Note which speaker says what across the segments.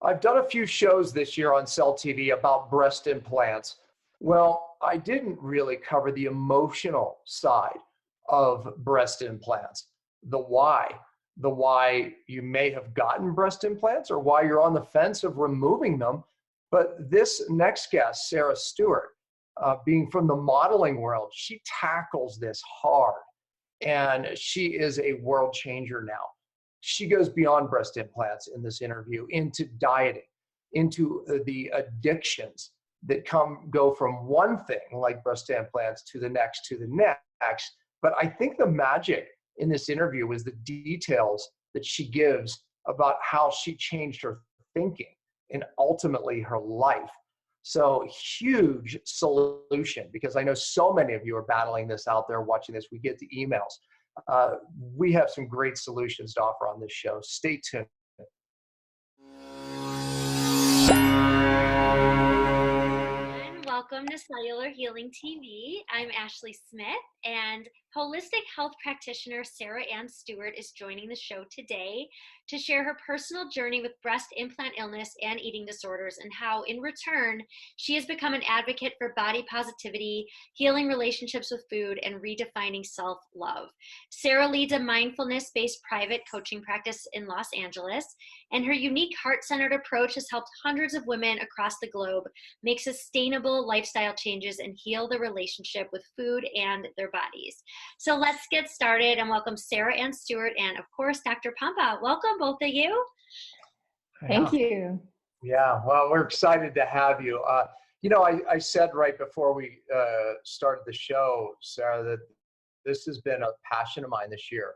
Speaker 1: I've done a few shows this year on Cell TV about breast implants. Well, I didn't really cover the emotional side of breast implants, the why you may have gotten breast implants or why you're on the fence of removing them. But this next guest, Sarah Stewart, being from the modeling world, she tackles this hard, and she is a world changer now. She goes beyond breast implants in this interview into dieting, into the addictions that go from one thing like breast implants to the next. But I think the magic in this interview is the details that she gives about how she changed her thinking and ultimately her life. So huge solution, because I know so many of you are battling this out there watching this. We get the emails. We have some great solutions to offer on this show. Stay tuned.
Speaker 2: Welcome to Cellular Healing TV. I'm Ashley Smith, and holistic health practitioner Sarah Ann Stewart is joining the show today to share her personal journey with breast implant illness and eating disorders, and how in return she has become an advocate for body positivity, healing relationships with food, and redefining self-love. Sarah leads a mindfulness-based private coaching practice in Los Angeles, and her unique heart-centered approach has helped hundreds of women across the globe make sustainable lifestyle changes and heal their relationship with food and their bodies. So let's get started and welcome Sarah Ann Stewart and, of course, Dr. Pompa. Welcome, both of you.
Speaker 3: Thank you.
Speaker 1: Yeah, well, we're excited to have you. I said right before we started the show, Sarah, that this has been a passion of mine this year,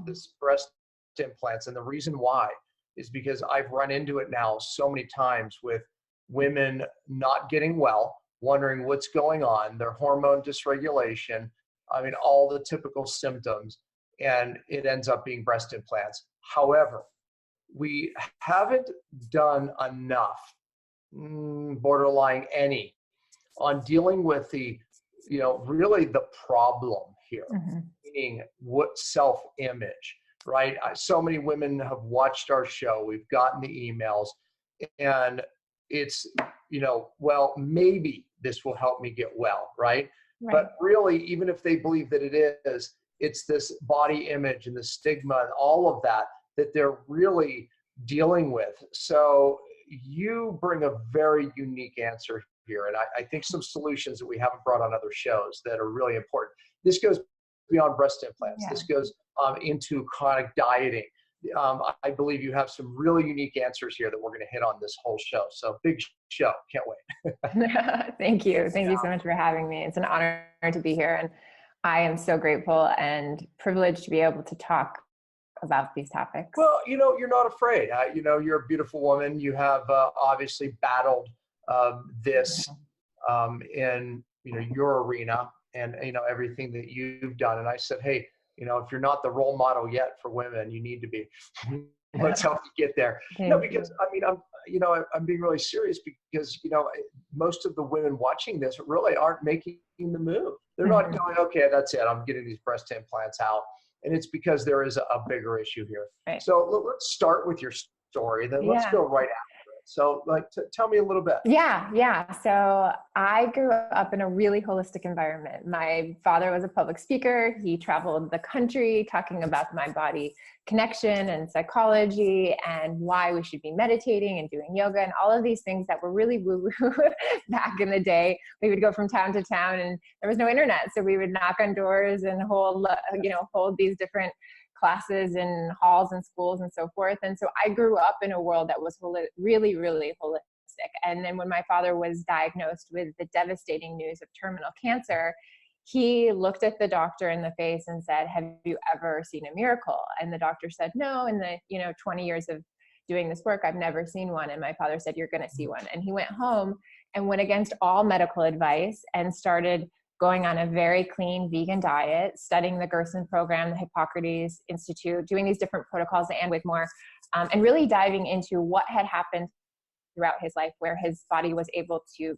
Speaker 1: this breast implants. And the reason why is because I've run into it now so many times with women not getting well, wondering what's going on, their hormone dysregulation, all the typical symptoms, and it ends up being breast implants. However, we haven't done enough, borderline any, on dealing with really the problem here, meaning what self-image, right? So many women have watched our show, we've gotten the emails, and it's, well, maybe this will help me get well, right? But really, even if they believe that it is, it's this body image and the stigma and all of that they're really dealing with. So you bring a very unique answer here. And I think some solutions that we haven't brought on other shows that are really important. This goes beyond breast implants. Yeah. This goes into chronic dieting. I believe you have some really unique answers here that we're going to hit on this whole show. So big show. Can't wait.
Speaker 3: Thank you. Thank you so much for having me. It's an honor to be here. And I am so grateful and privileged to be able to talk about these topics.
Speaker 1: Well, you're not afraid. You're a beautiful woman. You have obviously battled this in your arena and everything that you've done. And I said, hey, if you're not the role model yet for women, you need to be. Let's help you get there. Because I'm being really serious, because most of the women watching this really aren't making the move. They're not going, okay, that's it, I'm getting these breast implants out. And it's because there is a bigger issue here. Right. So let's start with your story, then let's go right after it. So tell me a little bit.
Speaker 3: Yeah. So I grew up in a really holistic environment. My father was a public speaker. He traveled the country talking about the mind-body connection and psychology and why we should be meditating and doing yoga and all of these things that were really woo-woo back in the day. We would go from town to town and there was no internet. So we would knock on doors and hold these different classes in halls and schools and so forth. And so I grew up in a world that was really, really holistic. And then when my father was diagnosed with the devastating news of terminal cancer, he looked at the doctor in the face and said, have you ever seen a miracle? And the doctor said, no, in the 20 years of doing this work, I've never seen one. And my father said, you're going to see one. And he went home and went against all medical advice and started going on a very clean vegan diet, studying the Gerson program, the Hippocrates Institute, doing these different protocols and with more, and really diving into what had happened throughout his life where his body was able to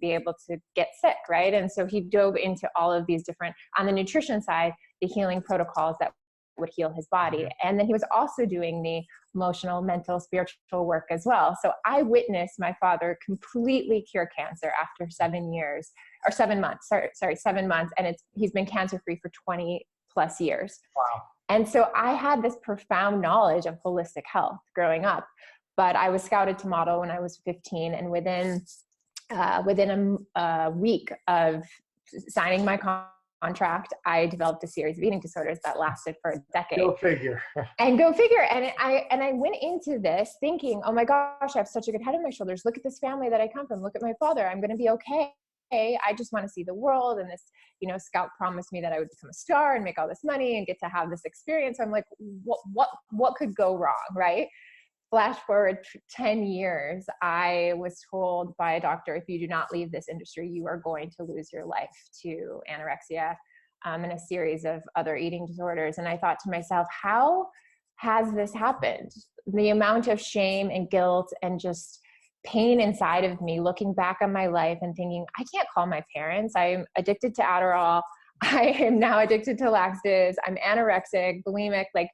Speaker 3: get sick, right? And so he dove into all of these different, on the nutrition side, the healing protocols that would heal his body. And then he was also doing the emotional, mental, spiritual work as well. So I witnessed my father completely cure cancer after 7 years, or 7 months, sorry, 7 months. And he's been cancer-free for 20 plus years.
Speaker 1: Wow.
Speaker 3: And so I had this profound knowledge of holistic health growing up, but I was scouted to model when I was 15, and within a week of signing my contract, I developed a series of eating disorders that lasted for a decade.
Speaker 1: Go figure.
Speaker 3: And I went into this thinking, oh my gosh, I have such a good head on my shoulders. Look at this family that I come from. Look at my father. I'm going to be okay. I just want to see the world. And this, scout promised me that I would become a star and make all this money and get to have this experience. So I'm like, what could go wrong, right? Flash forward 10 years, I was told by a doctor, if you do not leave this industry, you are going to lose your life to anorexia and a series of other eating disorders. And I thought to myself, how has this happened? The amount of shame and guilt and just pain inside of me, looking back on my life and thinking, I can't call my parents. I'm addicted to Adderall. I am now addicted to laxatives. I'm anorexic, bulimic, like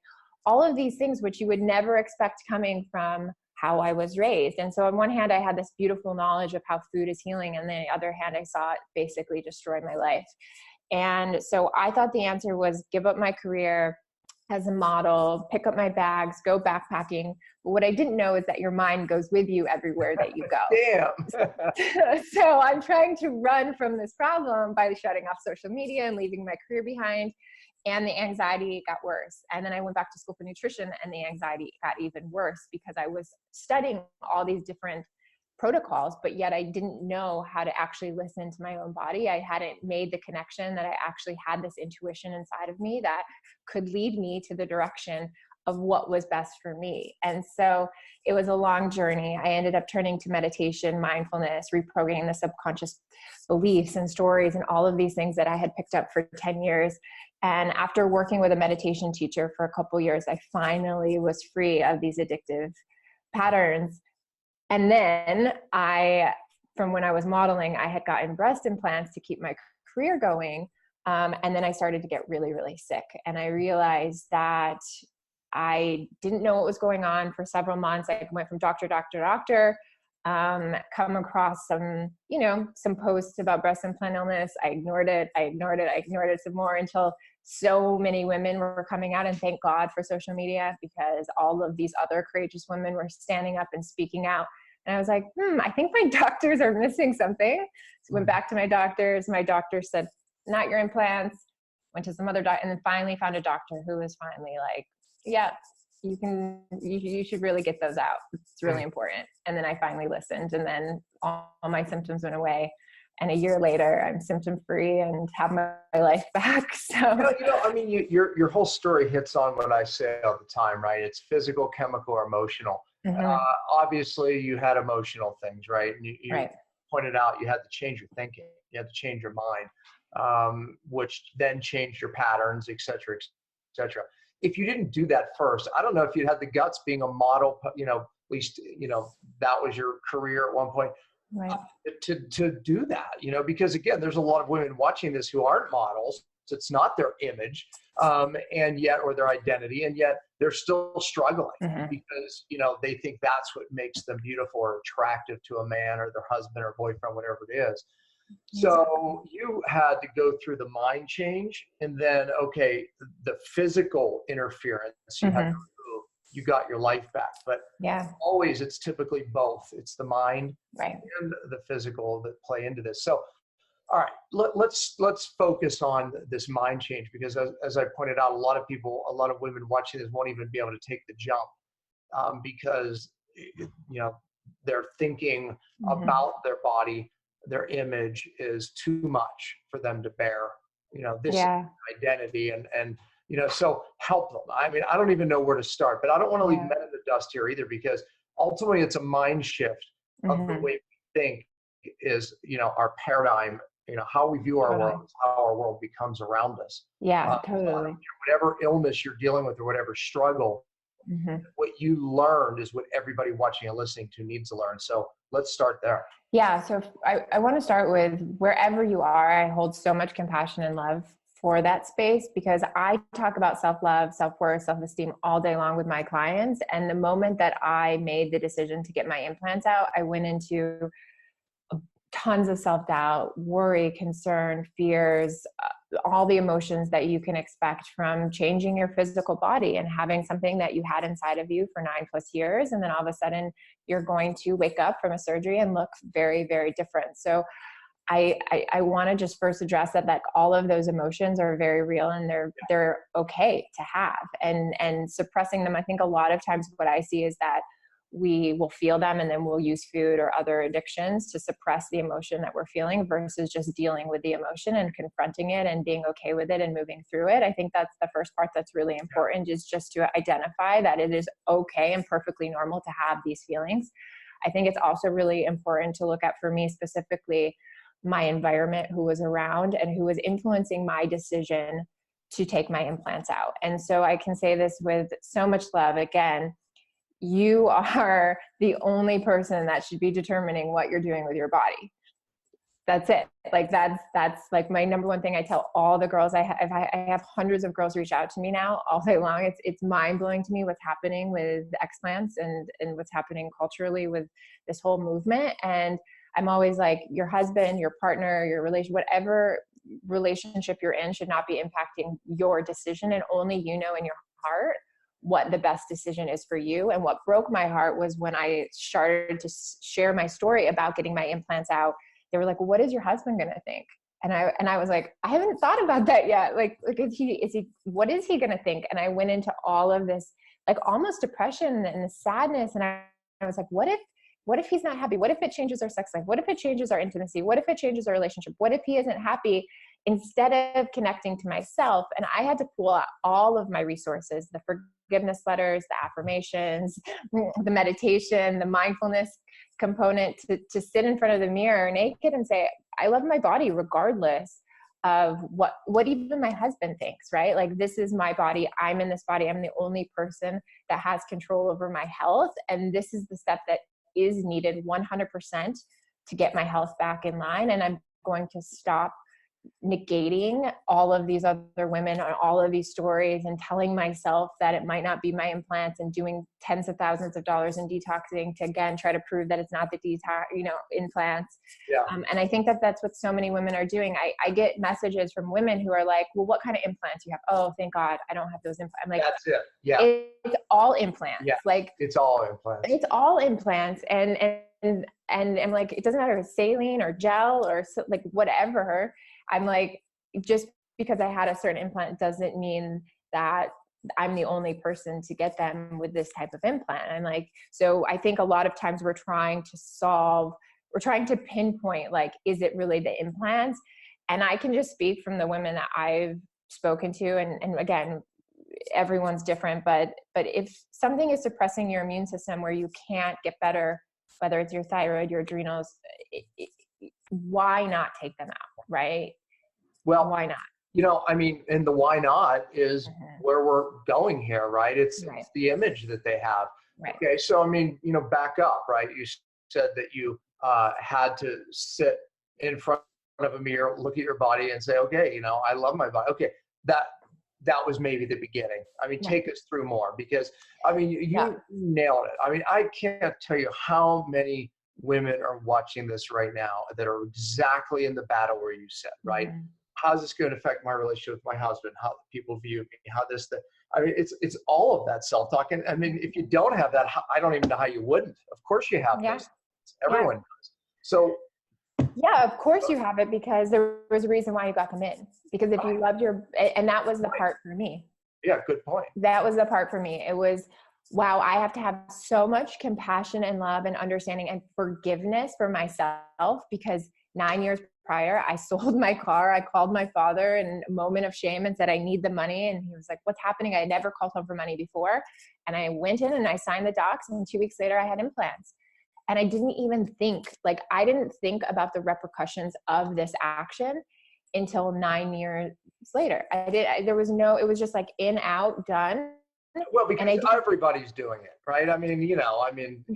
Speaker 3: all of these things, which you would never expect coming from how I was raised. And so on one hand, I had this beautiful knowledge of how food is healing. And on the other hand, I saw it basically destroy my life. And so I thought the answer was give up my career as a model, pick up my bags, go backpacking. But what I didn't know is that your mind goes with you everywhere that you go.
Speaker 1: Damn.
Speaker 3: So I'm trying to run from this problem by shutting off social media and leaving my career behind. And the anxiety got worse. And then I went back to school for nutrition, and the anxiety got even worse because I was studying all these different protocols, but yet I didn't know how to actually listen to my own body. I hadn't made the connection that I actually had this intuition inside of me that could lead me to the direction of what was best for me. And so it was a long journey. I ended up turning to meditation, mindfulness, reprogramming the subconscious beliefs and stories and all of these things that I had picked up for 10 years. And after working with a meditation teacher for a couple years, I finally was free of these addictive patterns. And then from when I was modeling, I had gotten breast implants to keep my career going. And then I started to get really, really sick. And I realized that I didn't know what was going on for several months. I went from doctor, come across some posts about breast implant illness. I ignored it some more until so many women were coming out, and thank God for social media, because all of these other courageous women were standing up and speaking out. And I was like, I think my doctors are missing something. So went back to my doctors. My doctor said, not your implants. Went to some other doctor, and then finally found a doctor who was finally like, yeah, you should really get those out. It's really important. And then I finally listened, and then all my symptoms went away. And a year later, I'm symptom free and have my life back. So,
Speaker 1: I mean, your whole story hits on what I say all the time, right? It's physical, chemical, or emotional.
Speaker 3: Mm-hmm.
Speaker 1: Obviously, you had emotional things, right? And you
Speaker 3: right.
Speaker 1: pointed out you had to change your thinking, you had to change your mind, which then changed your patterns, et cetera, et cetera. If you didn't do that first, I don't know if you'd had the guts being a model, at least, that was your career at one point,
Speaker 3: right.
Speaker 1: to do that, because again, there's a lot of women watching this who aren't models. It's not their image, and yet, or their identity, and yet they're still struggling because, they think that's what makes them beautiful or attractive to a man or their husband or boyfriend, whatever it is. So you had to go through the mind change, and then, okay, the physical interference you had to remove, you got your life back. But always it's typically both. It's the mind and the physical that play into this. So, all right, let's focus on this mind change, because as I pointed out, a lot of women watching this won't even be able to take the jump because, they're thinking about their body. Their image is too much for them to bear, this identity and, so help them. I mean, I don't even know where to start, but I don't want to leave men in the dust here either, because ultimately it's a mind shift of the way we think is, our paradigm, how we view our world, how our world becomes around us.
Speaker 3: Yeah, totally.
Speaker 1: Whatever illness you're dealing with or whatever struggle, what you learned is what everybody watching and listening to needs to learn. So let's start there.
Speaker 3: Yeah. So I want to start with wherever you are. I hold so much compassion and love for that space, because I talk about self-love, self-worth, self-esteem all day long with my clients. And the moment that I made the decision to get my implants out, I went into tons of self-doubt, worry, concern, fears, all the emotions that you can expect from changing your physical body and having something that you had inside of you for 9+ years. And then all of a sudden you're going to wake up from a surgery and look very, very different. So I want to just first address that, like, all of those emotions are very real and they're okay to have, and suppressing them. I think a lot of times what I see is that we will feel them and then we'll use food or other addictions to suppress the emotion that we're feeling versus just dealing with the emotion and confronting it and being okay with it and moving through it. I think that's the first part that's really important, is just to identify that it is okay and perfectly normal to have these feelings. I think it's also really important to look at, for me specifically, my environment, who was around and who was influencing my decision to take my implants out. And so I can say this with so much love. Again, you are the only person that should be determining what you're doing with your body. That's it. Like that's like my number one thing I tell all the girls I have hundreds of girls reach out to me now all day long. It's mind blowing to me what's happening with explants and what's happening culturally with this whole movement. And I'm always like, your husband, your partner, your relation, whatever relationship you're in should not be impacting your decision. And only you know in your heart what the best decision is for you. And what broke my heart was when I started to share my story about getting my implants out. They were like, well, what is your husband going to think? And I was like, I haven't thought about that yet. Like what is he going to think? And I went into all of this, like, almost depression and sadness. And I was like, what if he's not happy? What if it changes our sex life? What if it changes our intimacy? What if it changes our relationship? What if he isn't happy? Instead of connecting to myself. And I had to pull out all of my resources, the forgiveness letters, the affirmations, the meditation, the mindfulness component, to sit in front of the mirror naked and say, I love my body regardless of what even my husband thinks, right? Like, this is my body. I'm in this body. I'm the only person that has control over my health. And this is the step that is needed 100% to get my health back in line. And I'm going to stop negating all of these other women on all of these stories and telling myself that it might not be my implants, and doing tens of thousands of dollars in detoxing to, again, try to prove that it's not the implants.
Speaker 1: Yeah.
Speaker 3: And I think that that's what so many women are doing. I get messages from women who are like, well, what kind of implants do you have? Oh, thank God, I don't have those implants. I'm like, that's it. Yeah. It's all implants. Yeah. Like,
Speaker 1: it's all implants.
Speaker 3: It's all implants. And I'm like, it doesn't matter if it's saline or gel or like whatever. I'm like, just because I had a certain implant doesn't mean that I'm the only person to get them with this type of implant. I'm like, so I think a lot of times we're trying to pinpoint, like, is it really the implants? And I can just speak from the women that I've spoken to. And again, everyone's different, but if something is suppressing your immune system where you can't get better, whether it's your thyroid, your adrenals, why not take them out, right?
Speaker 1: Well,
Speaker 3: why not?
Speaker 1: And the why not is where we're going here, right? It's the image that they have.
Speaker 3: Right.
Speaker 1: Okay, so back up, right? You said that you had to sit in front of a mirror, look at your body, and say, okay, I love my body. Okay, that was maybe the beginning. Take us through more, because you nailed it. I can't tell you how many women are watching this right now that are exactly in the battle where you said, right? Mm-hmm. How's this going to affect my relationship with my husband? How people view me? It's all of that self-talk. And if you don't have that, I don't even know how you wouldn't. Of course you have those. Everyone does. So
Speaker 3: yeah, of course you have it, because there was a reason why you got them in. Because if you loved and that was the part for me.
Speaker 1: Yeah, good point.
Speaker 3: That was the part for me. It was, wow, I have to have so much compassion and love and understanding and forgiveness for myself, because 9 years prior, I sold my car. I called my father in a moment of shame and said, I need the money. And he was like, what's happening? I never called home for money before. And I went in and I signed the docs, and 2 weeks later I had implants. And I didn't even think about the repercussions of this action until 9 years later. It was just like in, out, done.
Speaker 1: Well, because everybody's doing it, right?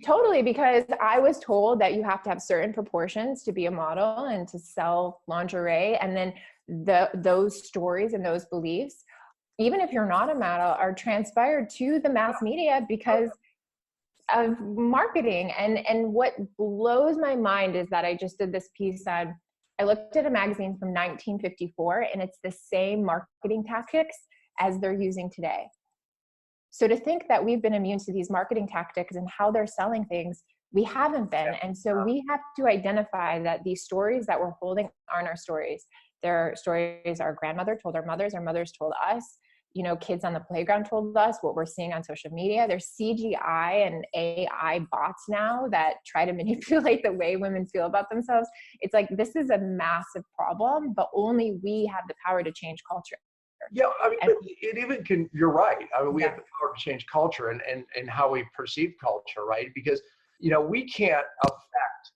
Speaker 3: Totally, because I was told that you have to have certain proportions to be a model and to sell lingerie. And then those stories and those beliefs, even if you're not a model, are transpired to the mass media because of marketing. And what blows my mind is that I just did this piece on, I looked at a magazine from 1954, and it's the same marketing tactics as they're using today. So to think that we've been immune to these marketing tactics and how they're selling things, we haven't been. And so we have to identify that these stories that we're holding aren't our stories. They're stories our grandmother told our mothers told us, you know, kids on the playground told us, what we're seeing on social media. There's CGI and AI bots now that try to manipulate the way women feel about themselves. It's like, this is a massive problem, but only we have the power to change culture.
Speaker 1: Yeah, I mean, it even can, you're right. I mean, we have the power to change culture and how we perceive culture, right? Because, you know, we can't affect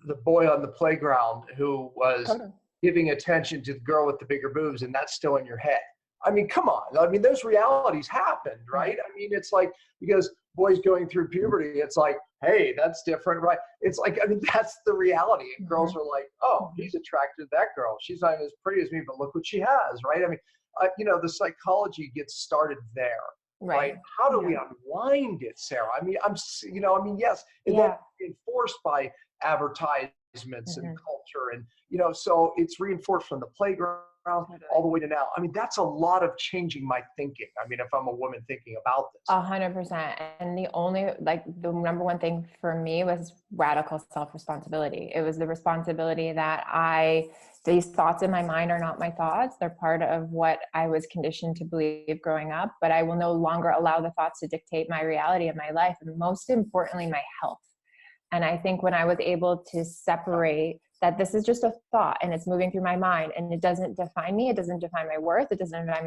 Speaker 1: the boy on the playground who was giving attention to the girl with the bigger boobs, and that's still in your head. I mean, come on. I mean, those realities happened, right? I mean, it's like, because boys going through puberty, it's like, hey, that's different, right? It's like, I mean, that's the reality. And girls are like, oh, he's attracted to that girl. She's not as pretty as me, but look what she has, right? I mean, you know, the psychology gets started there, right? How do we unwind it, Sarah? I mean, yes, and then reinforced by advertisements and culture, and, you know, so it's reinforced from the playground all the way to now. I mean, that's a lot of changing my thinking. I mean, if I'm a woman thinking about this.
Speaker 3: 100%. And the number one thing for me was radical self-responsibility. It was the responsibility that these thoughts in my mind are not my thoughts. They're part of what I was conditioned to believe growing up, but I will no longer allow the thoughts to dictate my reality of my life, and most importantly, my health. And I think when I was able to separate that this is just a thought and it's moving through my mind and it doesn't define me, it doesn't define my worth, it doesn't define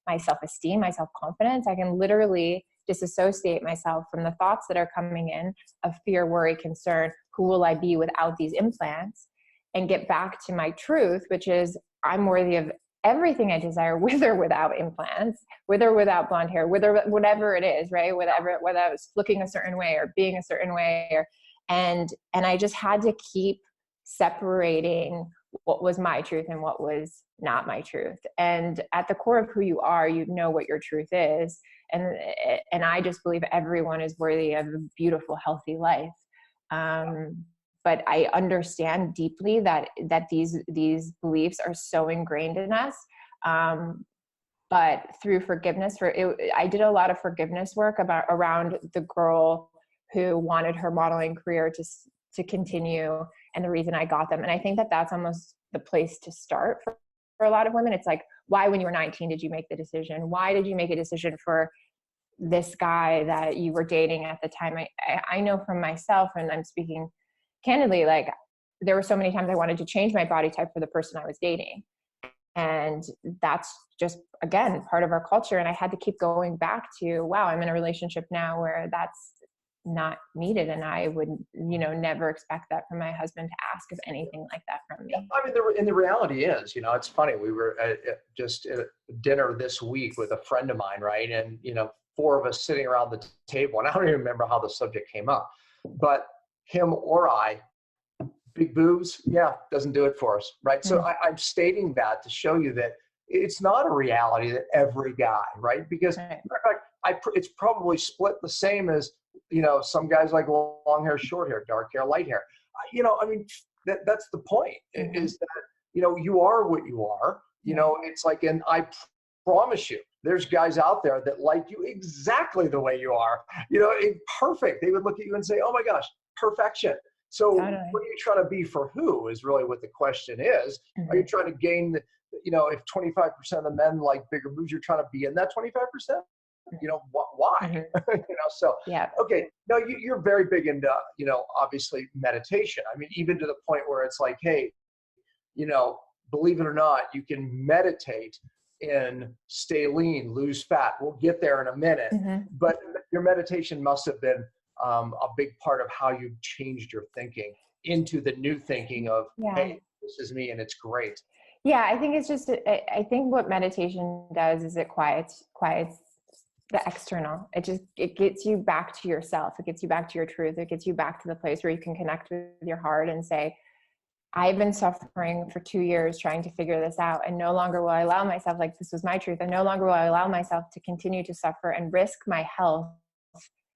Speaker 3: my self-esteem, my self-confidence, I can literally disassociate myself from the thoughts that are coming in of fear, worry, concern, who will I be without these implants, and get back to my truth, which is I'm worthy of everything I desire, with or without implants, with or without blonde hair, with or whatever it is, right? Whether I was looking a certain way or being a certain way, and I just had to keep separating what was my truth and what was not my truth. And at the core of who you are, you know what your truth is. And I just believe everyone is worthy of a beautiful, healthy life. But I understand deeply that these beliefs are so ingrained in us. But through forgiveness, I did a lot of forgiveness work around the girl who wanted her modeling career to continue, and the reason I got them. And I think that that's almost the place to start for a lot of women. It's like, why, when you were 19, did you make the decision? Why did you make a decision for this guy that you were dating at the time? I know from myself, and I'm speaking candidly, like, there were so many times I wanted to change my body type for the person I was dating. And that's just, again, part of our culture. And I had to keep going back to, wow, I'm in a relationship now where that's not needed, and I would, never expect that from my husband to ask of anything like that from me.
Speaker 1: I mean, the reality is, it's funny. We were just at dinner this week with a friend of mine, right? And four of us sitting around the table, and I don't even remember how the subject came up, but him or I, big boobs, doesn't do it for us, right? Mm-hmm. So I'm stating that to show you that it's not a reality that every guy, right? Because in fact, it's probably split the same as, some guys like long hair, short hair, dark hair, light hair. I mean, that's the point, mm-hmm. is that, you are what you are, it's like, and I promise you, there's guys out there that like you exactly the way you are, perfect. They would look at you and say, oh my gosh, perfection. So what are you trying to be for who is really what the question is. Mm-hmm. Are you trying to gain, if 25% of the men like bigger boobs, you're trying to be in that 25%? Why? Mm-hmm. So, okay. No, you're very big into, obviously meditation. I mean, even to the point where it's like, hey, believe it or not, you can meditate and stay lean, lose fat. We'll get there in a minute. Mm-hmm. But your meditation must have been a big part of how you changed your thinking into the new thinking of, hey, this is me and it's great.
Speaker 3: Yeah, I think it's just, I think what meditation does is it quiets the external. It gets you back to yourself. It gets you back to your truth. It gets you back to the place where you can connect with your heart and say, I've been suffering for 2 years trying to figure this out, and no longer will I allow myself, like this was my truth, and no longer will I allow myself to continue to suffer and risk my health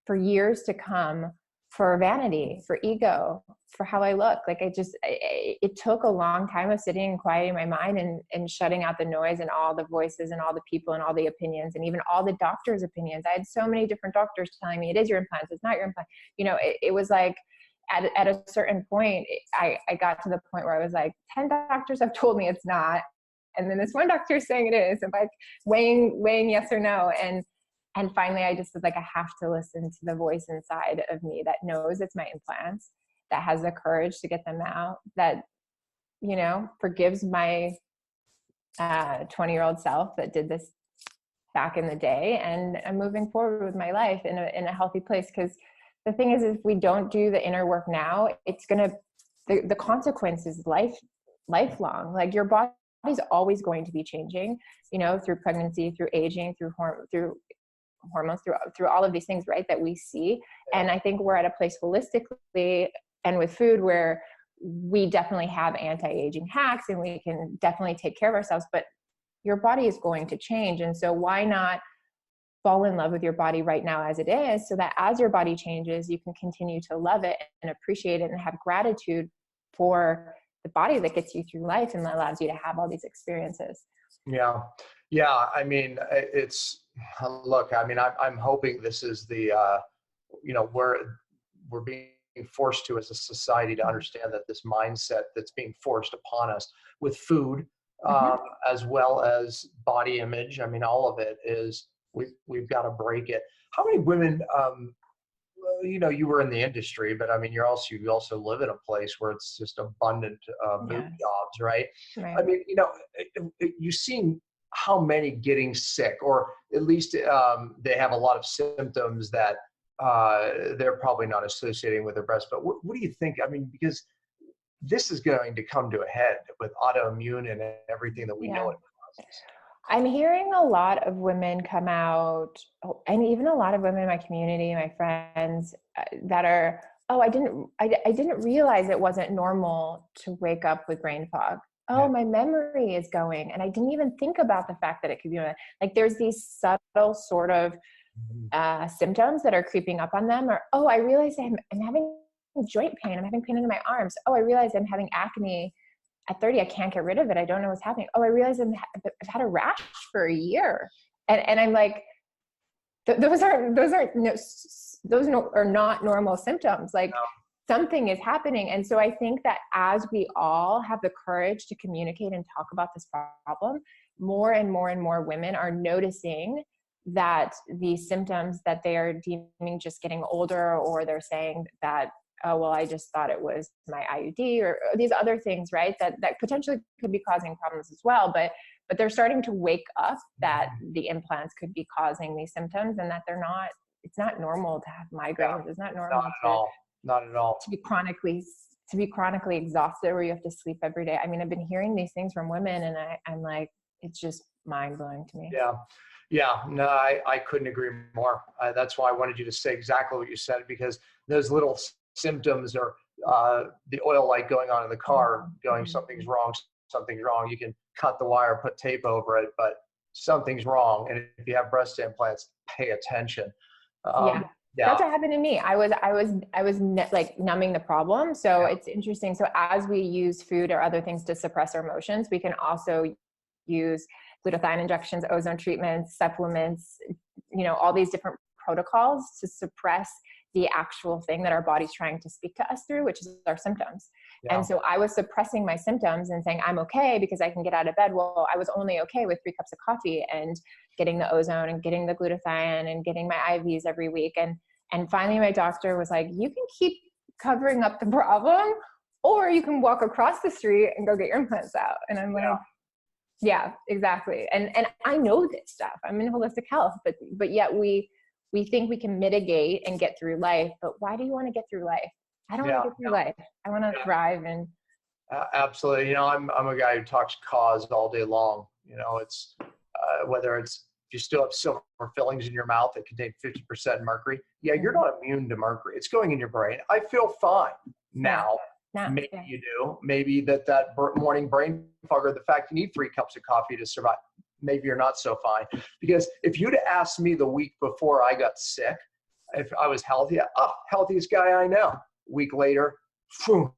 Speaker 3: for years to come for vanity, for ego, for how I look. Like it took a long time of sitting and quieting my mind and shutting out the noise and all the voices and all the people and all the opinions and even all the doctors' opinions. I had so many different doctors telling me it is your implants, it's not your implant. You know, it was like, at a certain point, I got to the point where I was like, 10 doctors have told me it's not. And then this one doctor is saying it is, and like weighing yes or no. And finally I just was like, I have to listen to the voice inside of me that knows it's my implants, that has the courage to get them out, that, you know, forgives my 20-year-old self that did this back in the day. And I'm moving forward with my life in a healthy place. Because the thing is, if we don't do the inner work now, it's going to, the consequence is lifelong. Like your body's always going to be changing, you know, through pregnancy, through aging, through hormones, through all of these things, right, that we see. And I think we're at a place holistically and with food where we definitely have anti-aging hacks and we can definitely take care of ourselves, but your body is going to change. And so why not fall in love with your body right now as it is, so that as your body changes, you can continue to love it and appreciate it and have gratitude for the body that gets you through life and allows you to have all these experiences.
Speaker 1: Yeah. Yeah. I mean, look, I mean, I'm hoping this is the, you know, we're being forced to, as a society, to understand that this mindset that's being forced upon us with food, as well as body image, I mean, all of it is, we've got to break it. How many women, you know, you were in the industry, but I mean, you also live in a place where it's just abundant boob jobs, right? I mean, you know, you've seen how many getting sick, or at least they have a lot of symptoms that they're probably not associating with their breast. But what do you think? I mean, because this is going to come to a head with autoimmune and everything that we know it causes.
Speaker 3: I'm hearing a lot of women come out, and even a lot of women in my community, my friends, that are, I didn't realize it wasn't normal to wake up with brain fog. My memory is going, and I didn't even think about the fact that it could be like, there's these subtle sort of symptoms that are creeping up on them. Or, I realize I'm having joint pain. I'm having pain in my arms. I realize I'm having acne at 30. I can't get rid of it. I don't know what's happening. I realize I've had a rash for a year. And I'm like, those are not normal symptoms. Like something is happening. And so I think that as we all have the courage to communicate and talk about this problem, more and more and more women are noticing that the symptoms that they are deeming just getting older, or they're saying that, I just thought it was my IUD, or these other things, right? That potentially could be causing problems as well. But they're starting to wake up that the implants could be causing these symptoms, and that it's not normal to have migraines. It's not normal
Speaker 1: not at all.
Speaker 3: To be chronically exhausted, where you have to sleep every day. I mean, I've been hearing these things from women, and I'm like, it's just mind blowing to me.
Speaker 1: Yeah, no, I couldn't agree more. That's why I wanted you to say exactly what you said, because those little symptoms are the oil light going on in the car, going, something's wrong. You can cut the wire, put tape over it, but something's wrong. And if you have breast implants, pay attention.
Speaker 3: That's what happened to me. I was like numbing the problem. So it's interesting. So as we use food or other things to suppress our emotions, we can also use glutathione injections, ozone treatments, supplements, you know, all these different protocols to suppress the actual thing that our body's trying to speak to us through, which is our symptoms. And so I was suppressing my symptoms and saying, I'm okay because I can get out of bed. Well, I was only okay with 3 cups of coffee and getting the ozone and getting the glutathione and getting my IVs every week. And finally my doctor was like, you can keep covering up the problem, or you can walk across the street and go get your implants out. And I'm like, yeah, exactly. And I know this stuff. I'm in holistic health, but yet we think we can mitigate and get through life. But why do you want to get through life? I don't want to get through life. I want to thrive. And
Speaker 1: absolutely. You know, I'm a guy who talks cause all day long. You know, it's whether it's, if you still have silver fillings in your mouth that contain 50% mercury, you're not immune to mercury. It's going in your brain. I feel fine now,
Speaker 3: No.
Speaker 1: Maybe
Speaker 3: Yeah.
Speaker 1: you do. Maybe that morning brain fog, or the fact you need 3 cups of coffee to survive. Maybe you're not so fine. Because if you'd asked me the week before I got sick, if I was healthy, healthiest guy I know. Week later, phew,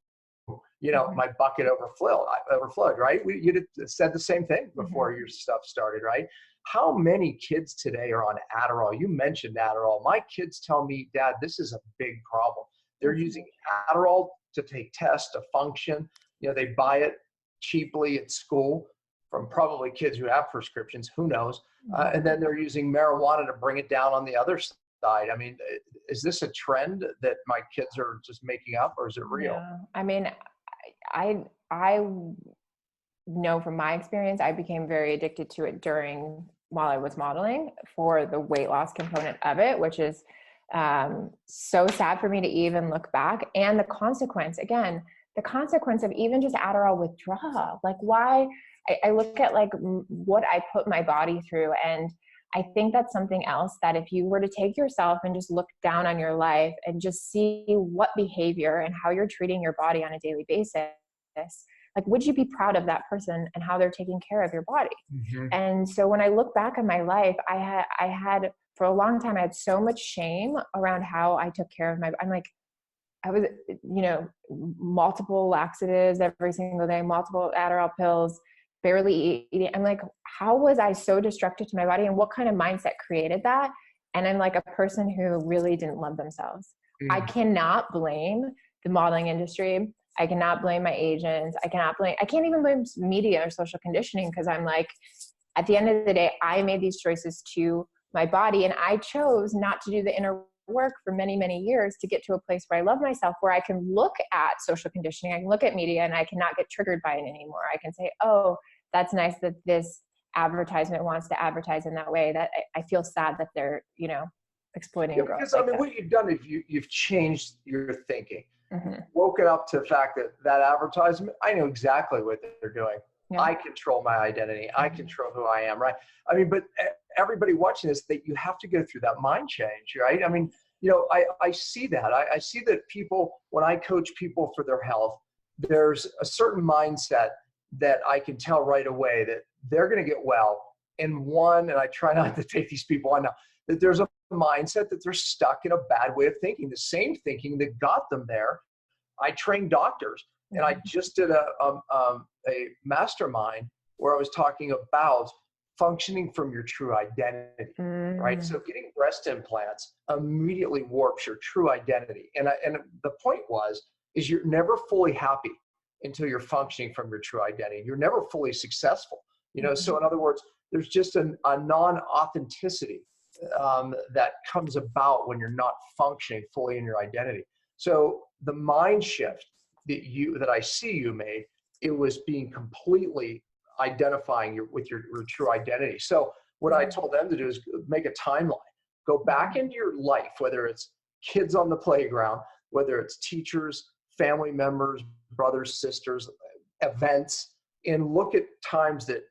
Speaker 1: my bucket overflowed, right? You'd have said the same thing before your stuff started, right? How many kids today are on Adderall? You mentioned Adderall. My kids tell me, Dad, this is a big problem. They're using Adderall to take tests, to function. They buy it cheaply at school from probably kids who have prescriptions, who knows? And then they're using marijuana to bring it down on the other side. I mean, is this a trend that my kids are just making up, or is it real?
Speaker 3: Yeah. I mean, I know from my experience, I became very addicted to it while I was modeling, for the weight loss component of it, which is so sad for me to even look back. And the consequence of even just Adderall withdrawal, like why I look at like what I put my body through. And I think that's something else that if you were to take yourself and just look down on your life and just see what behavior and how you're treating your body on a daily basis, like, would you be proud of that person and how they're taking care of your body? And so when I look back on my life, I had for a long time, I had so much shame around how I took care of I was, multiple laxatives every single day, multiple Adderall pills, barely eating. I'm like, how was I so destructive to my body, and what kind of mindset created that? And I'm like a person who really didn't love themselves. I cannot blame the modeling industry. I cannot blame my agents. I can't even blame media or social conditioning, because I'm like, at the end of the day, I made these choices to my body, and I chose not to do the inner work for many, many years to get to a place where I love myself, where I can look at social conditioning, I can look at media, and I cannot get triggered by it anymore. I can say, oh, that's nice that this advertisement wants to advertise in that way. That I feel sad that they're, exploiting girls.
Speaker 1: Because
Speaker 3: like
Speaker 1: what you've done is you've changed your thinking. Woken up to the fact that advertisement, I know exactly what they're doing. Yeah. I control my identity. I control who I am, right? I mean, but everybody watching this, that you have to go through that mind change, right? I mean, I see that. I see that people, when I coach people for their health, there's a certain mindset that I can tell right away that they're going to get well. And I try not to take these people on now, that there's a mindset that they're stuck in a bad way of thinking, the same thinking that got them there. I train doctors, and I just did a mastermind where I was talking about functioning from your true identity, right? So getting breast implants immediately warps your true identity. And the point is you're never fully happy until you're functioning from your true identity. You're never fully successful, So in other words, there's just a non-authenticity that comes about when you're not functioning fully in your identity. So the mind shift that I see you made, it was being completely identifying with your true identity. So what I told them to do is make a timeline. Go back into your life, whether it's kids on the playground, whether it's teachers, family members, brothers, sisters, events, and look at times that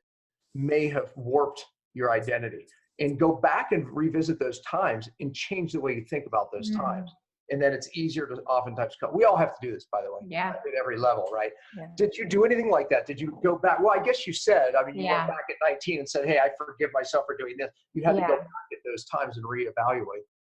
Speaker 1: may have warped your identity. And go back and revisit those times and change the way you think about those times. And then it's easier to oftentimes come. We all have to do this, by the way.
Speaker 3: Yeah.
Speaker 1: At every level, right?
Speaker 3: Yeah.
Speaker 1: Did you do anything like that? Did you go back? Well, I guess you said, you went back at 19 and said, hey, I forgive myself for doing this. You had to go back at those times and reevaluate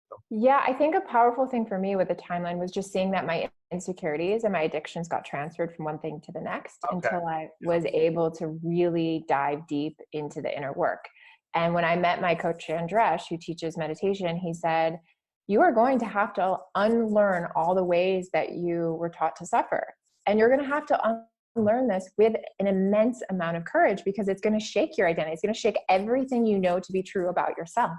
Speaker 1: them.
Speaker 3: Yeah, I think a powerful thing for me with the timeline was just seeing that my insecurities and my addictions got transferred from one thing to the next until I was able to really dive deep into the inner work. And when I met my coach, Andresh, who teaches meditation, he said, you are going to have to unlearn all the ways that you were taught to suffer. And you're going to have to unlearn this with an immense amount of courage, because it's going to shake your identity. It's going to shake everything you know to be true about yourself.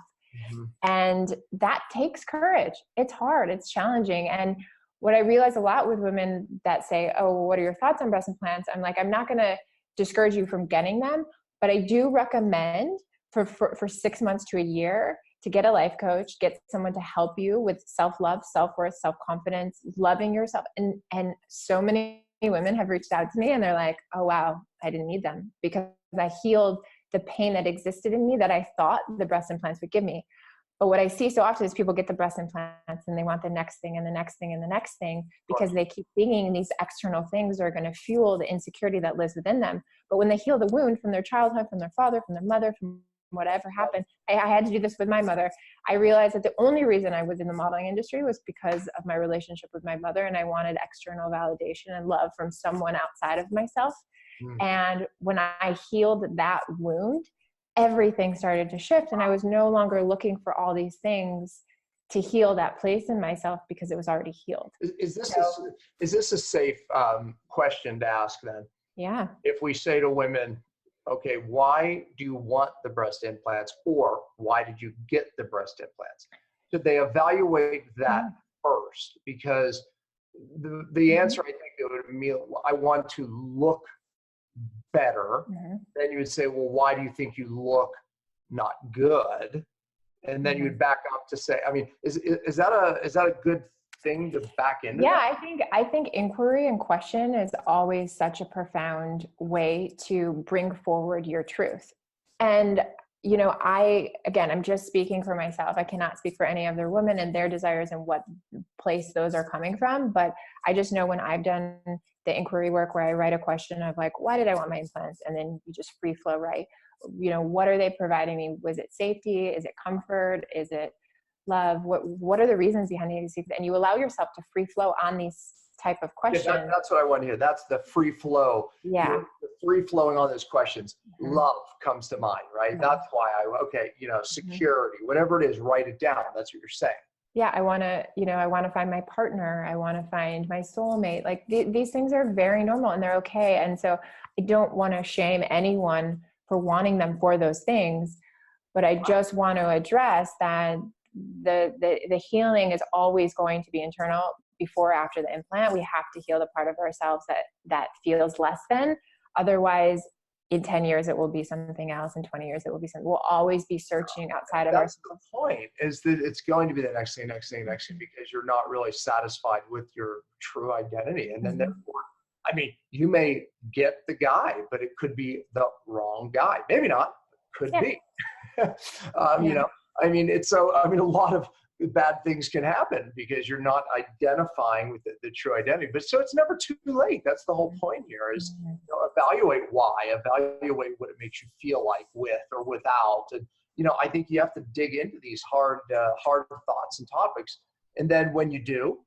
Speaker 3: And that takes courage. It's hard. It's challenging. And what I realize a lot with women that say, oh, what are your thoughts on breast implants? I'm like, I'm not going to discourage you from getting them, but I do recommend for 6 months to a year to get a life coach, get someone to help you with self-love, self-worth, self-confidence, loving yourself. And so many women have reached out to me and they're like, oh, wow, I didn't need them because I healed the pain that existed in me that I thought the breast implants would give me. But what I see so often is people get the breast implants and they want the next thing and the next thing and the next thing, because they keep thinking these external things are going to fuel the insecurity that lives within them. But when they heal the wound from their childhood, from their father, from their mother, from whatever happened, I had to do this with my mother. I realized that the only reason I was in the modeling industry was because of my relationship with my mother, and I wanted external validation and love from someone outside of myself. And when I healed that wound, everything started to shift, and I was no longer looking for all these things to heal that place in myself because it was already healed.
Speaker 1: Is this a safe question to ask then?
Speaker 3: Yeah.
Speaker 1: If we say to women, okay, why do you want the breast implants, or why did you get the breast implants? Should they evaluate that first? Because the answer, I think, it would be, I want to look better. Then you would say, well, why do you think you look not good? And then you would back up to say, I mean, is that a good thing to back into?
Speaker 3: Yeah, I think inquiry and question is always such a profound way to bring forward your truth. And you know, I'm just speaking for myself. I cannot speak for any other woman and their desires and what place those are coming from. But I just know when I've done the inquiry work where I write a question of like, why did I want my implants? And then you just free flow, right? You know, what are they providing me? Was it safety? Is it comfort? Is it love? What are the reasons behind the AADP? And you allow yourself to free flow on these type of questions.
Speaker 1: Yeah, that's what I want to hear. That's the free flow.
Speaker 3: Yeah.
Speaker 1: You're free flowing on those questions. Love comes to mind, right? That's why security, whatever it is, write it down. That's what you're saying.
Speaker 3: Yeah. I want to find my partner. I want to find my soulmate. Like these things are very normal and they're okay. And so I don't want to shame anyone for wanting them for those things, but I just want to address that the healing is always going to be internal. Before or after the implant, we have to heal the part of ourselves that feels less than. Otherwise, in 10 years, it will be something else. In 20 years, it will be something. We'll always be searching outside of ourselves.
Speaker 1: That's the point, is that it's going to be the next thing, because you're not really satisfied with your true identity. And then therefore, I mean, you may get the guy, but it could be the wrong guy. Maybe not, could be. You know, I mean, a lot of bad things can happen because you're not identifying with the true identity. But so it's never too late. That's the whole point here is, you know, evaluate why, evaluate what it makes you feel like with or without. And, you know, I think you have to dig into these hard thoughts and topics. And then when you do,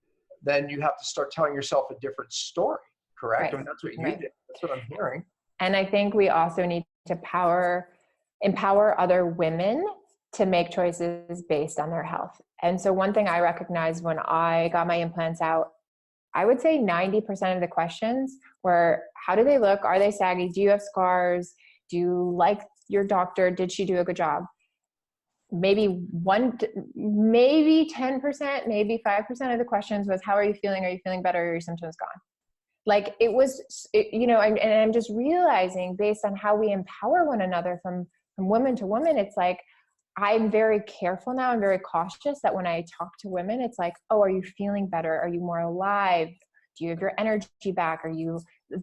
Speaker 1: then you have to start telling yourself a different story, correct?
Speaker 3: Right.
Speaker 1: I mean, that's what you did. That's what I'm hearing.
Speaker 3: And I think we also need to empower other women to make choices based on their health. And so one thing I recognized when I got my implants out, I would say 90% of the questions were, how do they look? Are they saggy? Do you have scars? Do you like your doctor? Did she do a good job? Maybe 10%, maybe 5% of the questions was, how are you feeling? Are you feeling better? Are your symptoms gone? Like you know, and I'm just realizing based on how we empower one another from woman to woman, it's like, I'm very careful now. I'm very cautious that when I talk to women, it's like, oh, are you feeling better? Are you more alive? Do you have your energy back?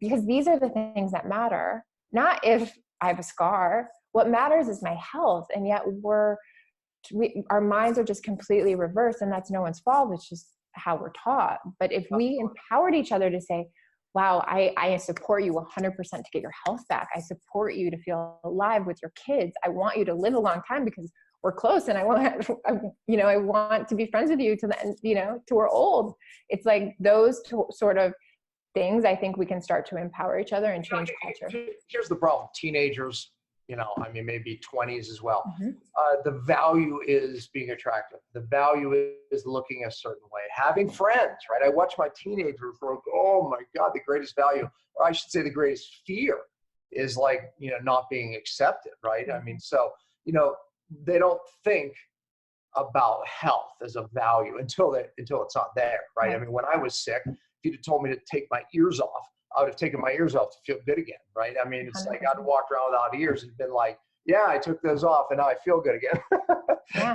Speaker 3: Because these are the things that matter, not if I have a scar. What matters is my health. And yet our minds are just completely reversed, and that's no one's fault. It's just how we're taught. But if we empowered each other to say, wow, I support you 100% to get your health back. I support you to feel alive with your kids. I want you to live a long time because we're close, and I want to be friends with you to the end, you know, till we're old. It's like those sort of things. I think we can start to empower each other and change culture.
Speaker 1: Here's the problem. Teenagers, you know, I mean, maybe 20s as well. The value is being attractive. The value is looking a certain way, having friends, right? I watch my teenagers go, oh my God, the greatest value, or I should say the greatest fear is like, you know, not being accepted, right? I mean, so, you know, they don't think about health as a value until it's not there, right? I mean, when I was sick, if you'd have told me to take my ears off, I would have taken my ears off to feel good again, right? I mean, it's 100%. Like I'd walked around without ears and been like, yeah, I took those off and now I feel good again.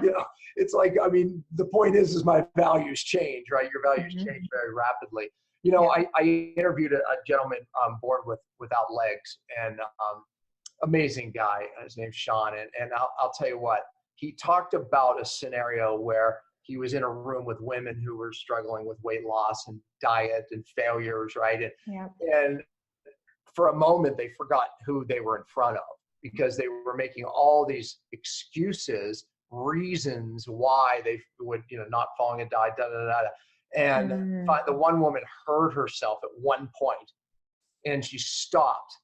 Speaker 1: You know, it's like, I mean, the point is my values change, right? Your values change very rapidly. You know, I interviewed a gentleman born without legs, and amazing guy. His name's Sean. And I'll tell you what, he talked about a scenario where he was in a room with women who were struggling with weight loss and diet and failures, right? And for a moment, they forgot who they were in front of because they were making all these excuses, reasons why they would, not following a diet, da, da, da, da. And the one woman heard herself at one point and she stopped.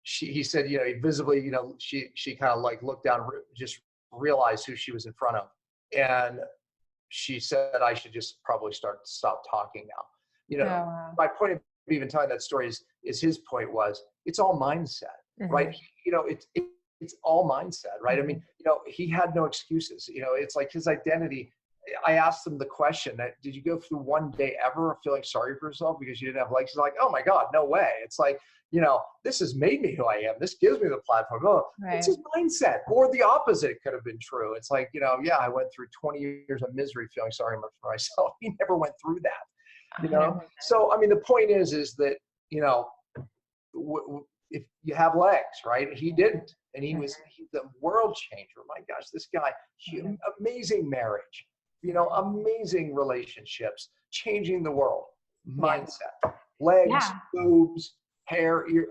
Speaker 1: He said, visibly, she kind of like looked down, just realized who she was in front of. And she said, I should just probably stop talking now. My point of even telling that story is his point was, it's all mindset, right? It's all mindset, right? I mean, he had no excuses. It's like his identity. I asked him the question, did you go through one day ever feeling sorry for yourself because you didn't have legs? He's like, oh my God, no way. It's like, this has made me who I am. This gives me the platform. It's his mindset. Or the opposite could have been true. It's like, I went through 20 years of misery feeling sorry for myself. He never went through that, So, I mean, the point is that, if you have legs, right? He didn't. And he's the world changer. My gosh, this guy, amazing marriage, amazing relationships, changing the world, mindset, legs, boobs, hair, ear.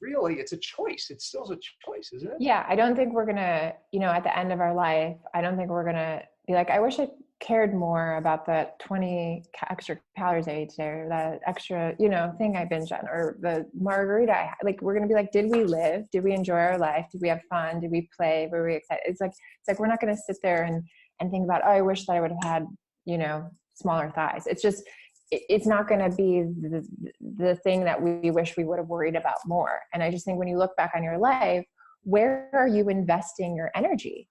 Speaker 1: Really, it's a choice. It's still a choice, isn't it?
Speaker 3: Yeah. I don't think we're going to, at the end of our life, I don't think we're going to be like, I wish I cared more about that 20 extra calories I ate today, or that extra, thing I binged on, or the margarita I had. Like, we're going to be like, did we live? Did we enjoy our life? Did we have fun? Did we play? Were we excited? It's like, we're not going to sit there and think about, oh, I wish that I would have had, smaller thighs. It's just, it's not going to be the thing that we wish we would have worried about more. And I just think when you look back on your life, where are you investing your energy?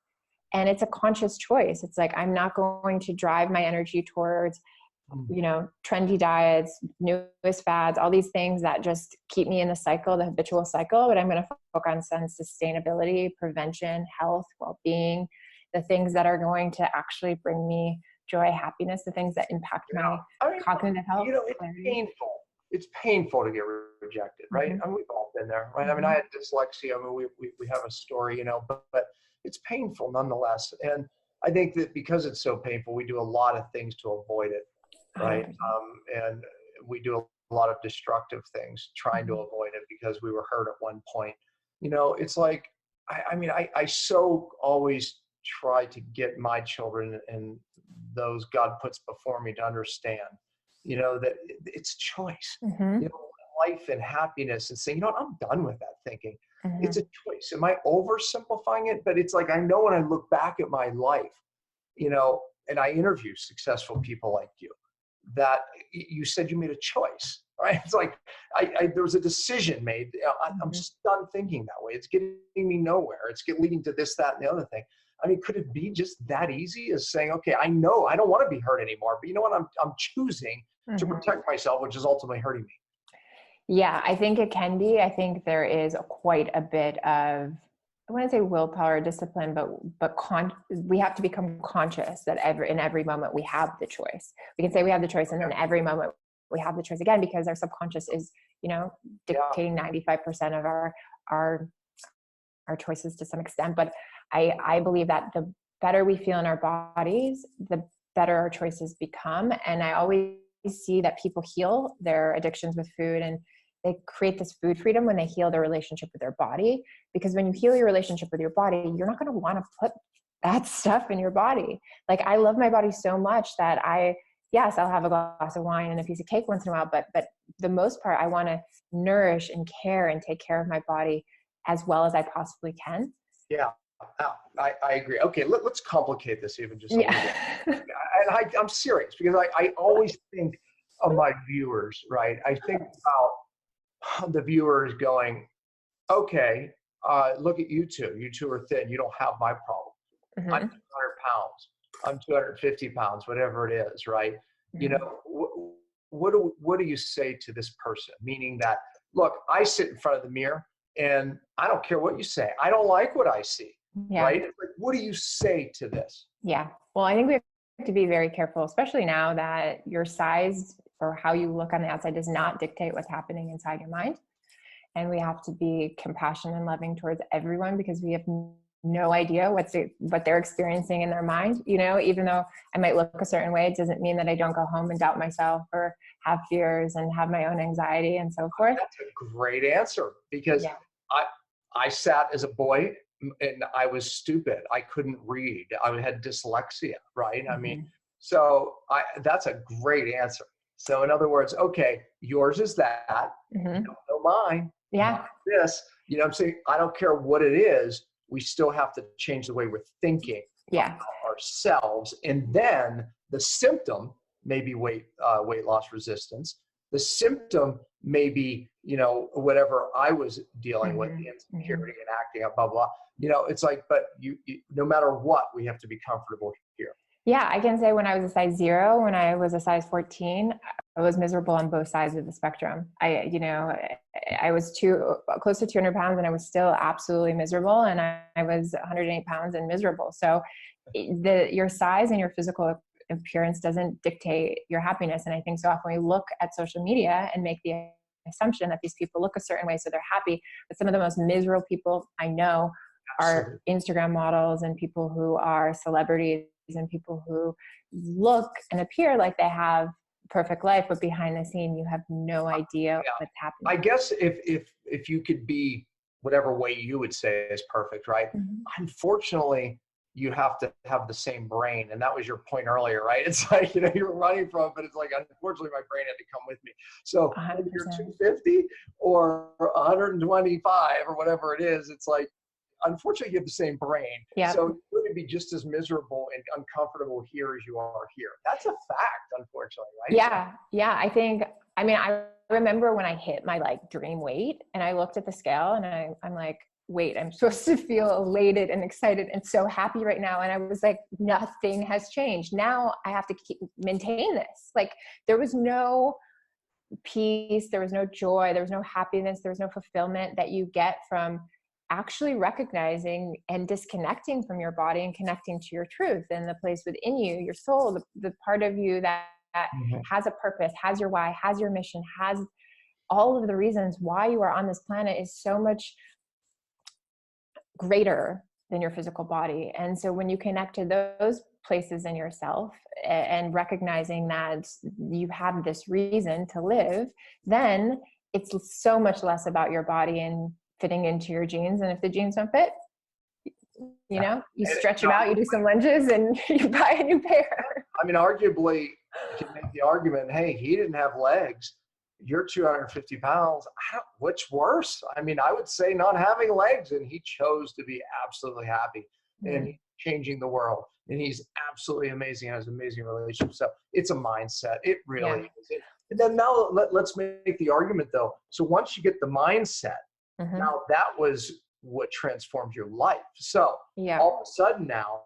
Speaker 3: And it's a conscious choice. It's like, I'm not going to drive my energy towards, trendy diets, newest fads, all these things that just keep me in the cycle, the habitual cycle, but I'm going to focus on sustainability, prevention, health, well-being, the things that are going to actually bring me joy, happiness, the things that impact my cognitive health.
Speaker 1: It's painful. It's painful to get rejected, right? I mean, we've all been there, right? I mean, I had dyslexia. I mean, we have a story, but it's painful nonetheless. And I think that because it's so painful, we do a lot of things to avoid it, right? And we do a lot of destructive things trying to avoid it because we were hurt at one point. It's like, I so always try to get my children and those God puts before me to understand, that it's choice, life and happiness, and saying, I'm done with that thinking. It's a choice. Am I oversimplifying it? But it's like, I know when I look back at my life, and I interview successful people like you, that you said you made a choice, right? It's like, there was a decision made. I'm just done thinking that way. It's getting me nowhere. It's leading to this, that, and the other thing. I mean, could it be just that easy as saying, okay, I know I don't want to be hurt anymore, but you know what? I'm choosing to protect myself, which is ultimately hurting me.
Speaker 3: Yeah, I think it can be. I think there is quite a bit of, I wouldn't say willpower, discipline, but we have to become conscious that in every moment we have the choice. We can say we have the choice, and then every moment we have the choice again, because our subconscious is, dictating 95% of our choices to some extent. But I believe that the better we feel in our bodies, the better our choices become. And I always see that people heal their addictions with food, and they create this food freedom when they heal their relationship with their body. Because when you heal your relationship with your body, you're not going to want to put that stuff in your body. Like, I love my body so much that yes, I'll have a glass of wine and a piece of cake once in a while, but the most part, I want to nourish and care and take care of my body as well as I possibly can.
Speaker 1: Yeah. I agree. Okay, let's complicate this even just a little bit. And I'm serious, because I always think of my viewers, right? I think about the viewers going, okay, look at you two. You two are thin. You don't have my problem. I'm 200 pounds. I'm 250 pounds, whatever it is, right? What do you say to this person? Meaning that, look, I sit in front of the mirror and I don't care what you say. I don't like what I see.
Speaker 3: Yeah.
Speaker 1: Right? Like, what do you say to this?
Speaker 3: Yeah. Well, I think we have to be very careful, especially now that your size or how you look on the outside does not dictate what's happening inside your mind. And we have to be compassionate and loving towards everyone, because we have no idea what they're experiencing in their mind. You know, even though I might look a certain way, it doesn't mean that I don't go home and doubt myself or have fears and have my own anxiety and so forth.
Speaker 1: That's a great answer, because
Speaker 3: Yeah.
Speaker 1: I sat as a boy and I was stupid. I couldn't read. I had dyslexia, right? I mean, so that's a great answer. So in other words, okay, yours is that. You don't know mine.
Speaker 3: Yeah.
Speaker 1: Mine this. You know what I'm saying? I don't care what it is. We still have to change the way we're thinking
Speaker 3: Yeah.
Speaker 1: about ourselves. And then the symptom may be weight loss resistance. The symptom may be, you know, whatever I was dealing with, the insecurity and acting out, blah, blah. You know, it's like, but you, no matter what, we have to be comfortable here.
Speaker 3: Yeah, I can say when I was a size 0, when I was a size 14, I was miserable on both sides of the spectrum. I was close to 200 pounds and I was still absolutely miserable. And I was 108 pounds and miserable. So your size and your physical appearance doesn't dictate your happiness. And I think so often we look at social media and make the assumption that these people look a certain way so they're happy. But some of the most miserable people I know are Instagram models and people who are celebrities and people who look and appear like they have perfect life, but behind the scene, you have no idea what's happening.
Speaker 1: I guess if you could be whatever way you would say is perfect, right? Unfortunately, you have to have the same brain. And that was your point earlier, right? It's like, you know, you're running from it, but it's like, unfortunately, my brain had to come with me. So
Speaker 3: 100%.
Speaker 1: if you're 250 or 125 or whatever it is, it's like, unfortunately, you have the same brain.
Speaker 3: Yeah.
Speaker 1: So you're going to be just as miserable and uncomfortable here as you are here. That's a fact, unfortunately, right?
Speaker 3: Yeah. Yeah. I remember when I hit my like dream weight and I looked at the scale and I'm like, wait, I'm supposed to feel elated and excited and so happy right now. And I was like, nothing has changed. Now I have to maintain this. Like there was no peace, there was no joy, there was no happiness, there was no fulfillment that you get from actually recognizing and disconnecting from your body and connecting to your truth and the place within you, your soul, the part of you that has a purpose, has your why, has your mission, has all of the reasons why you are on this planet is so much greater than your physical body. And so when you connect to those places in yourself and recognizing that you have this reason to live, then it's so much less about your body and fitting into your jeans. And if the jeans don't fit, you know, you stretch them out, you do some lunges and you buy a new pair.
Speaker 1: I mean, arguably you can make the argument, hey, he didn't have legs. You're 250 pounds. What's worse? I mean, I would say not having legs, and he chose to be absolutely happy and he's changing the world. And he's absolutely amazing, has an amazing relationship. So it's a mindset. It really is. And then now let's make the argument though. So once you get the mindset, now that was what transformed your life. So all of a sudden now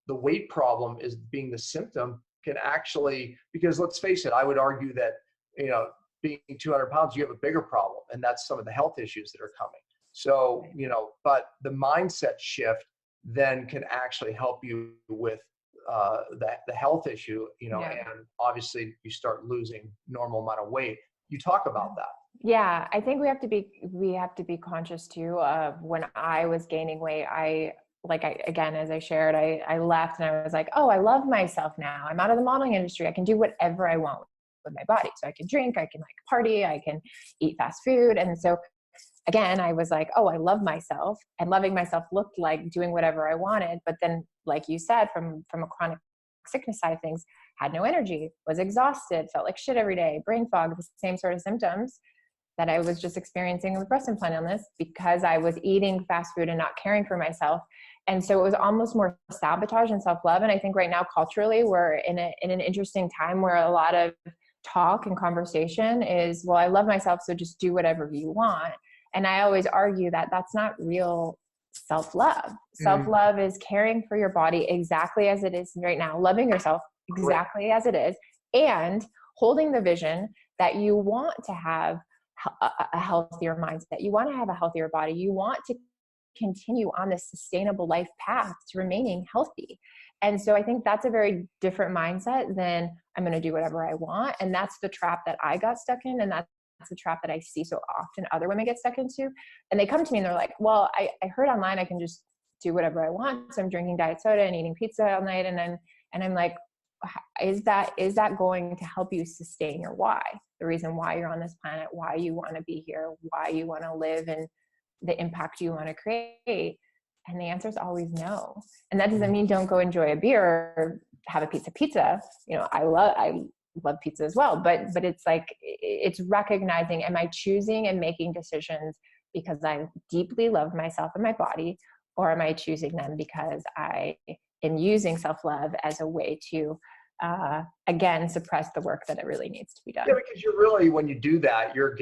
Speaker 1: the weight problem is being the symptom can actually, because let's face it, I would argue that, you know, being 200 pounds, you have a bigger problem. And that's some of the health issues that are coming. So, you know, but the mindset shift then can actually help you with the health issue, you know, and obviously you start losing normal amount of weight. You talk about that.
Speaker 3: Yeah, I think we have to be conscious too of when I was gaining weight. Again, as I shared, I left and I was like, oh, I love myself now. I'm out of the modeling industry. I can do whatever I want with my body. So I can drink, I can like party, I can eat fast food. And so again, I was like, oh, I love myself, and loving myself looked like doing whatever I wanted. But then, like you said, from a chronic sickness side of things, had no energy, was exhausted, felt like shit every day, brain fog, the same sort of symptoms that I was just experiencing with breast implant illness because I was eating fast food and not caring for myself. And so it was almost more sabotage and self-love. And I think right now, culturally, we're in an interesting time where a lot of talk and conversation is, well, I love myself, so just do whatever you want. And I always argue that that's not real self-love. Self-love is caring for your body exactly as it is right now, loving yourself exactly as it is, and holding the vision that you want to have a healthier mindset. You want to have a healthier body. You want to continue on this sustainable life path to remaining healthy. And so I think that's a very different mindset than I'm going to do whatever I want. And that's the trap that I got stuck in. And that's the trap that I see so often other women get stuck into. And they come to me and they're like, well, I heard online I can just do whatever I want. So I'm drinking diet soda and eating pizza all night. And I'm like, is that going to help you sustain your why? The reason why you're on this planet, why you want to be here, why you want to live, and the impact you want to create? And the answer is always no. And that doesn't mean don't go enjoy a beer or have a pizza. You know, I love pizza as well, but it's like, it's recognizing, am I choosing and making decisions because I deeply love myself and my body, or am I choosing them because I am using self-love as a way to, again, suppress the work that it really needs to be done?
Speaker 1: Yeah, because you're really, when you do that, you're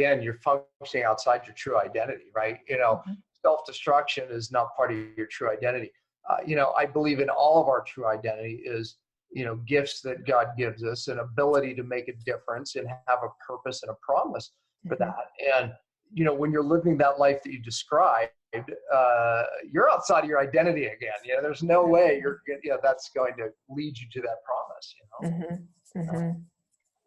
Speaker 1: functioning outside your true identity, right? You know, self-destruction is not part of your true identity. You know, I believe in all of our true identity is, you know, gifts that God gives us, an ability to make a difference and have a purpose and a promise for that. And, you know, when you're living that life that you described, you're outside of your identity again. You know, there's no way that's going to lead you to that promise, you know?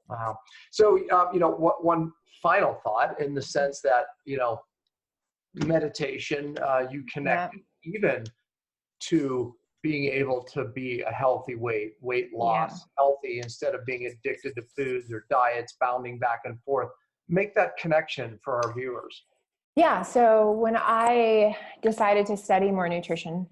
Speaker 1: Wow. So, you know, one final thought, in the sense that, you know, meditation, you connect even to being able to be a healthy weight loss, healthy instead of being addicted to foods or diets, bounding back and forth. Make that connection for our viewers.
Speaker 3: Yeah. So when I decided to study more nutrition,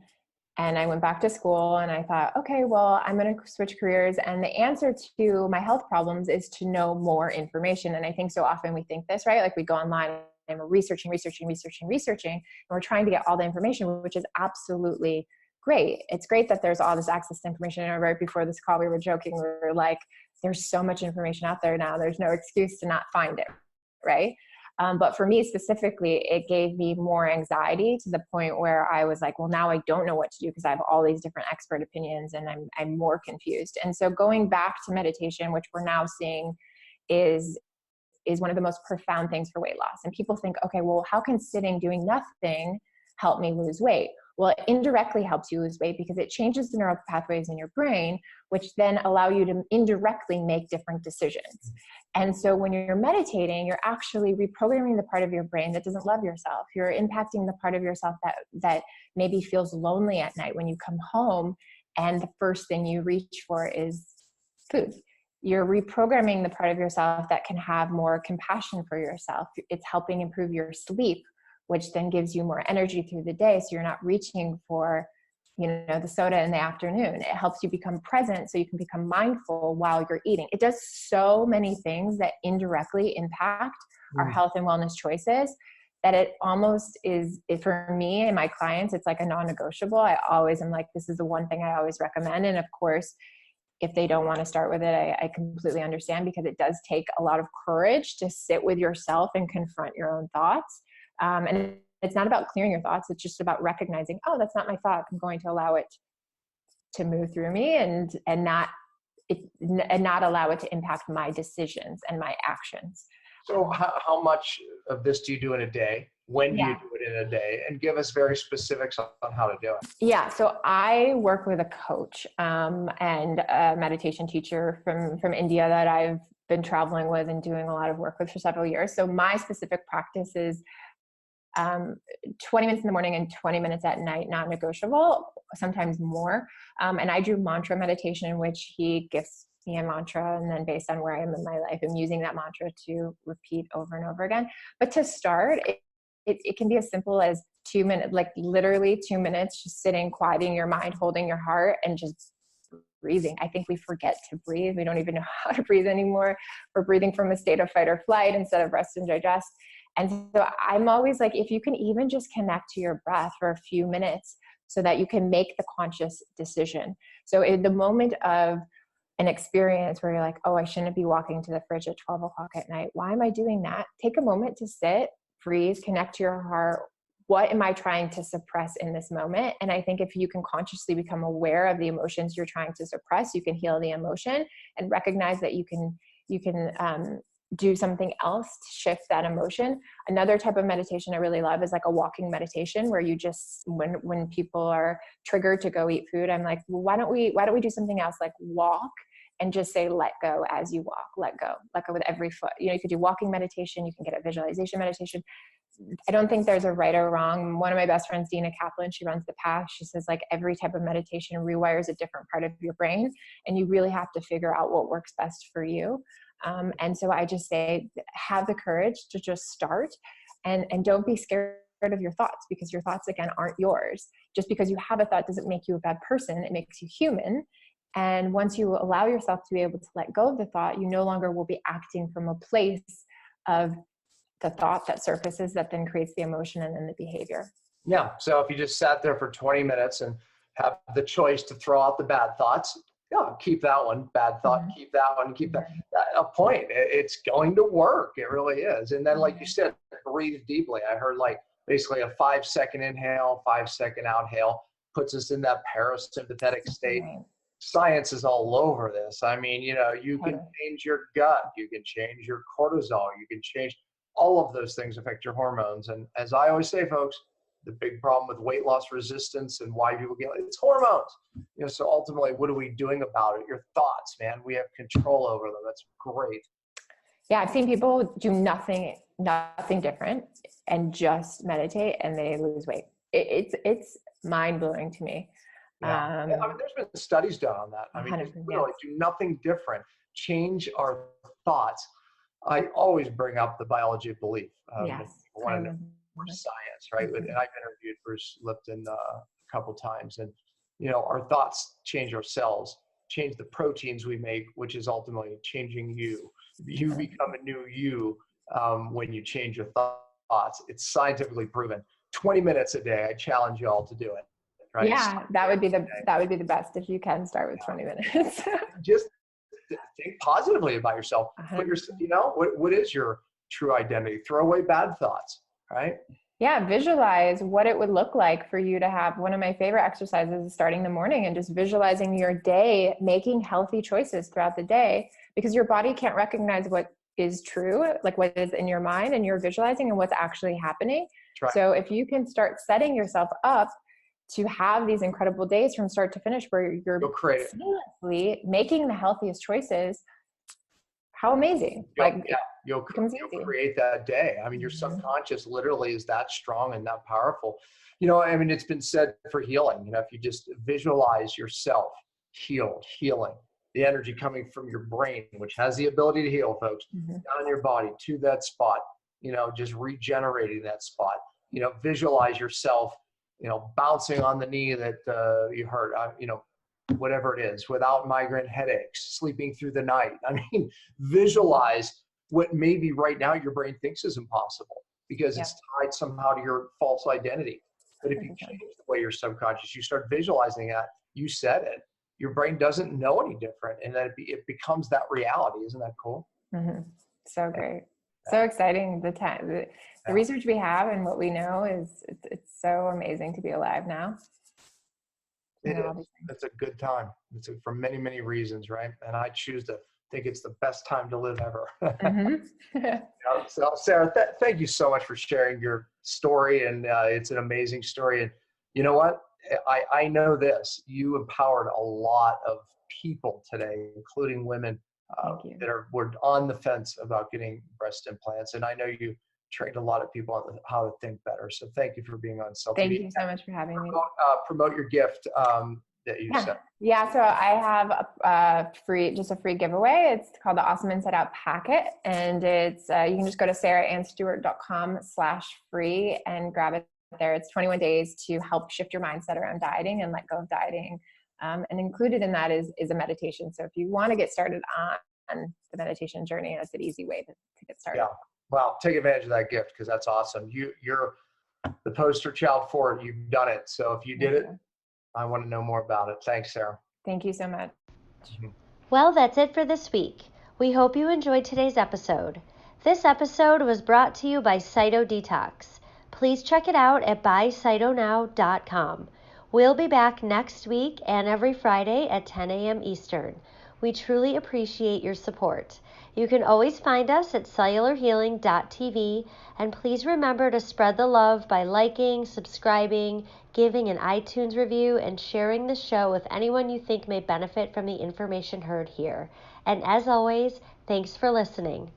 Speaker 3: and I went back to school, and I thought, okay, well, I'm going to switch careers. And the answer to my health problems is to know more information. And I think so often we think this, right? Like we go online and we're researching, and we're trying to get all the information, which is absolutely great. It's great that there's all this access to information. And right before this call, we were joking. We were like, there's so much information out there now. There's no excuse to not find it, right? But for me specifically, it gave me more anxiety, to the point where I was like, well, now I don't know what to do because I have all these different expert opinions, and I'm more confused. And so going back to meditation, which we're now seeing is one of the most profound things for weight loss. And people think, okay, well, how can sitting doing nothing help me lose weight? Well, it indirectly helps you lose weight because it changes the neural pathways in your brain, which then allow you to indirectly make different decisions. And so when you're meditating, you're actually reprogramming the part of your brain that doesn't love yourself. You're impacting the part of yourself that maybe feels lonely at night when you come home and the first thing you reach for is food. You're reprogramming the part of yourself that can have more compassion for yourself. It's helping improve your sleep, which then gives you more energy through the day. So you're not reaching for, you know, the soda in the afternoon. It helps you become present so you can become mindful while you're eating. It does so many things that indirectly impact our health and wellness choices, that it almost is, for me and my clients, it's like a non-negotiable. I always am like, this is the one thing I always recommend. And of course, if they don't want to start with it, I completely understand, because it does take a lot of courage to sit with yourself and confront your own thoughts. And it's not about clearing your thoughts. It's just about recognizing, oh, that's not my thought. I'm going to allow it to move through me and not allow it to impact my decisions and my actions.
Speaker 1: So how much of this do you do in a day? When do you do it in a day? And give us very specifics on how to do it.
Speaker 3: Yeah. So I work with a coach and a meditation teacher from India that I've been traveling with and doing a lot of work with for several years. So my specific practice is 20 minutes in the morning and 20 minutes at night, non-negotiable, sometimes more. And I do mantra meditation, in which he gives me a mantra, and then based on where I am in my life, I'm using that mantra to repeat over and over again. But to start, it can be as simple as 2 minutes, like literally 2 minutes, just sitting, quieting your mind, holding your heart, and just breathing. I think we forget to breathe. We don't even know how to breathe anymore. We're breathing from a state of fight or flight instead of rest and digest. And so I'm always like, if you can even just connect to your breath for a few minutes so that you can make the conscious decision. So in the moment of an experience where you're like, oh, I shouldn't be walking to the fridge at 12 o'clock at night. Why am I doing that? Take a moment to sit, breathe, connect to your heart. What am I trying to suppress in this moment? And I think if you can consciously become aware of the emotions you're trying to suppress, you can heal the emotion and recognize that you can do something else to shift that emotion. Another type of meditation I really love is like a walking meditation, where you just, when people are triggered to go eat food, I'm like, well, why don't we do something else, like walk and just say, let go as you walk, let go with every foot. You know, you could do walking meditation, you can get a visualization meditation. I don't think there's a right or wrong. One of my best friends, Dina Kaplan, she runs the Path. She says like every type of meditation rewires a different part of your brain, and you really have to figure out what works best for you. And so I just say, have the courage to just start, and don't be scared of your thoughts, because your thoughts, again, aren't yours. Just because you have a thought doesn't make you a bad person. It makes you human. And once you allow yourself to be able to let go of the thought, you no longer will be acting from a place of the thought that surfaces that then creates the emotion and then the behavior.
Speaker 1: Yeah. So if you just sat there for 20 minutes and have the choice to throw out the bad thoughts, yeah, keep that one, bad thought, keep that one, keep that, a point. It's going to work. It really is. And then, like you said, breathe deeply. I heard like basically a 5-second inhale, 5-second outhale puts us in that parasympathetic state. Science is all over this. I mean, you know, you can change your gut, you can change your cortisol, you can change all of those things affect your hormones. And as I always say, folks, the big problem with weight loss resistance and why people get it's hormones. You know, so ultimately, what are we doing about it? Your thoughts, man. We have control over them. That's great.
Speaker 3: Yeah, I've seen people do nothing different and just meditate, and they lose weight. It's mind blowing to me.
Speaker 1: Yeah. I mean, there's been studies done on that. I mean, literally do nothing different. Change our thoughts. I always bring up the biology of belief.
Speaker 3: Yes.
Speaker 1: One of the science, right? And I've interviewed Bruce Lipton a couple times, and you know, our thoughts change our cells, change the proteins we make, which is ultimately changing you. You become a new you when you change your thoughts. It's scientifically proven. 20 minutes a day. I challenge you all to do it. Right?
Speaker 3: Yeah, that would be the best if you can start with 20 minutes.
Speaker 1: Just think positively about yourself. Put your, you know, what is your true identity? Throw away bad thoughts, right?
Speaker 3: Yeah, visualize what it would look like for you to have. One of my favorite exercises is starting the morning and just visualizing your day, making healthy choices throughout the day, because your body can't recognize what is true, like what is in your mind, and you're visualizing and what's actually happening. Right. So if you can start setting yourself up to have these incredible days from start to finish where you're seamlessly making the healthiest choices, how amazing.
Speaker 1: You'll create that day. I mean, your subconscious literally is that strong and that powerful. You know, I mean, it's been said for healing, you know, if you just visualize yourself healing, the energy coming from your brain, which has the ability to heal, folks, down your body to that spot, you know, just regenerating that spot, you know, visualize yourself, you know, bouncing on the knee that you hurt, you know, whatever it is, without migraine headaches, sleeping through the night. I mean, visualize what maybe right now your brain thinks is impossible because it's tied somehow to your false identity. But if you change the way your subconscious, you start visualizing that, you said it, your brain doesn't know any different, and then it becomes that reality. Isn't that cool?
Speaker 3: So great. So exciting. The research we have and what we know is it's so amazing to be alive now.
Speaker 1: It's a good time. For many, many reasons, right? And I choose to think it's the best time to live ever. You know, so Sarah, thank you so much for sharing your story. And it's an amazing story. And you know what? I know this, you empowered a lot of people today, including women that were on the fence about getting breast implants. And I know you trained a lot of people on how to think better. So thank you for being on Self.
Speaker 3: Thank you so much for having me.
Speaker 1: Promote your gift that you sent.
Speaker 3: Yeah, so I have a free giveaway. It's called the Awesome Inside Out Packet. And it's, you can just go to sarahannstewart.com/free and grab it there. It's 21 days to help shift your mindset around dieting and let go of dieting. And included in that is a meditation. So if you want to get started on the meditation journey, that's an easy way to get started.
Speaker 1: Yeah. Well, take advantage of that gift because that's awesome. You're the poster child for it. You've done it. So if you did it, I want to know more about it. Thanks, Sarah.
Speaker 3: Thank you so much.
Speaker 2: Well, that's it for this week. We hope you enjoyed today's episode. This episode was brought to you by Cyto Detox. Please check it out at buycytonow.com. We'll be back next week and every Friday at 10 a.m. Eastern. We truly appreciate your support. You can always find us at cellularhealing.tv, and please remember to spread the love by liking, subscribing, giving an iTunes review, and sharing the show with anyone you think may benefit from the information heard here. And as always, thanks for listening.